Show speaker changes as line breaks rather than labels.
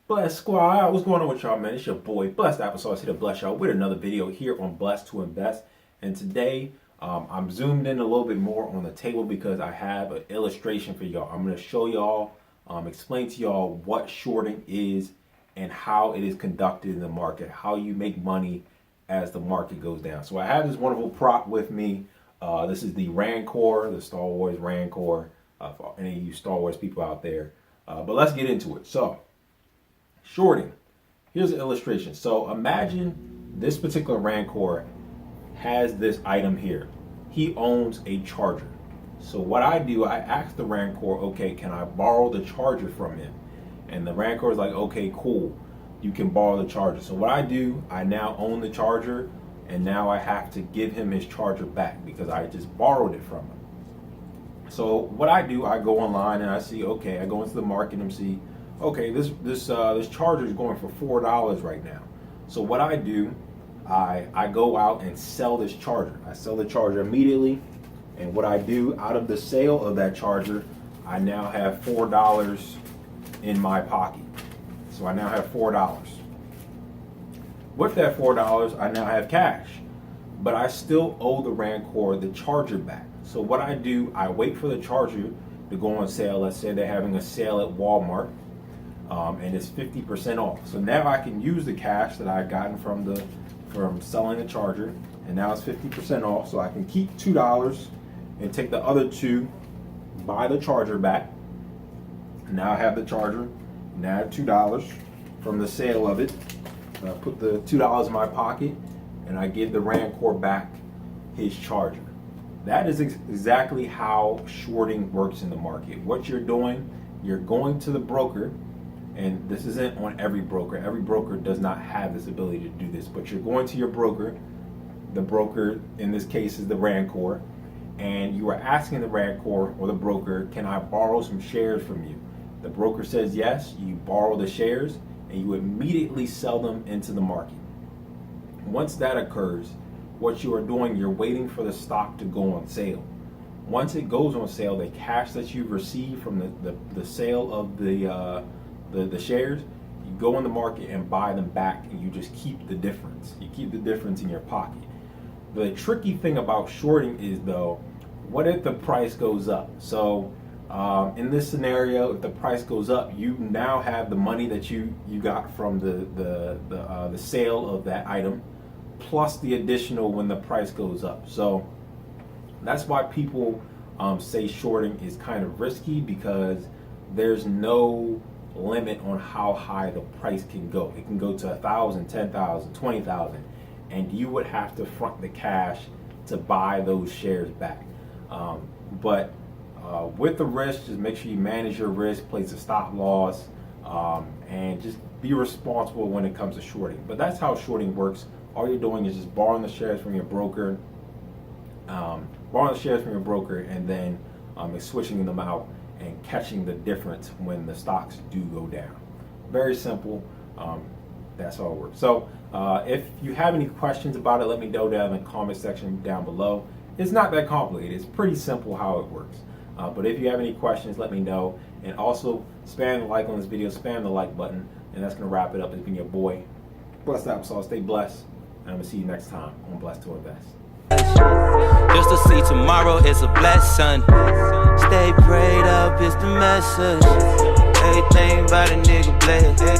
Bless Squad, what's going on with y'all, man? It's your boy, Blessed Applesauce, here to bless y'all with another video here on Blessed to Invest. And today, I'm zoomed in a little bit more on the table because I have an illustration for y'all. I'm going to show y'all, explain to y'all what shorting is and how it is conducted in the market, how you make money as the market goes down. So I have this wonderful prop with me. This is the Rancor, the Star Wars Rancor, for any of you Star Wars people out there. But let's get into it. So, shorting. Here's an illustration. So imagine this particular Rancor has this item here. He owns a charger. So what I do, I ask the Rancor, okay, can I borrow the charger from him? And the Rancor is like, okay, cool, you can borrow the charger. So what I do, I now own the charger, and now I have to give him his charger back because I just borrowed it from him. So what I do, I go online and I see, okay, I go into the market and see, okay, this charger is going for $4 right now. So what I do, I go out and sell this charger. I sell the charger immediately, and what I do out of the sale of that charger, I now have $4 in my pocket. So I now have $4. With that $4, I now have cash, but I still owe the Rancor the charger back. So what I do, I wait for the charger to go on sale. Let's say they're having a sale at Walmart. And it's 50% off. So now I can use the cash that I've gotten from selling the charger, and now it's 50% off. So I can keep $2 and take the other $2, buy the charger back. Now I have the charger. Now I have $2 from the sale of it. I put the $2 in my pocket, and I give the Rancor back his charger. That is exactly how shorting works in the market. What you're doing, you're going to the broker. And this isn't on every broker. Every broker does not have this ability to do this. But you're going to your broker. The broker, in this case, is the Rancor. And you are asking the Rancor or the broker, can I borrow some shares from you? The broker says yes. You borrow the shares, and you immediately sell them into the market. Once that occurs, what you are doing, you're waiting for the stock to go on sale. Once it goes on sale, the cash that you've received from the sale of the shares, you go in the market and buy them back, and you just keep the difference. You keep the difference in your pocket. The tricky thing about shorting is, though, what if the price goes up? So in this scenario, if the price goes up, you now have the money that you got from the sale of that item, plus the additional when the price goes up. So that's why people say shorting is kind of risky, because there's no limit on how high the price can go. It can go to 1,000, 10,000, 20,000, and you would have to front the cash to buy those shares back. But with the risk, just make sure you manage your risk, place a stop loss, and just be responsible when it comes to shorting. But that's how shorting works. All you're doing is just borrowing the shares from your broker, and then switching them out and catching the difference when the stocks do go down. Very simple. That's how it works. So if you have any questions about it, let me know down in the comment section down below. It's not that complicated. It's pretty simple how it works. But if you have any questions, let me know. And also, spam the like on this video, spam the like button. And that's going to wrap it up. It's been your boy, Blessed Applesauce. Stay blessed. And I'm going to see you next time on Blessed to Invest.
Just to see tomorrow is a blessing. Stay prayed up is the message. Everything about a nigga blessed.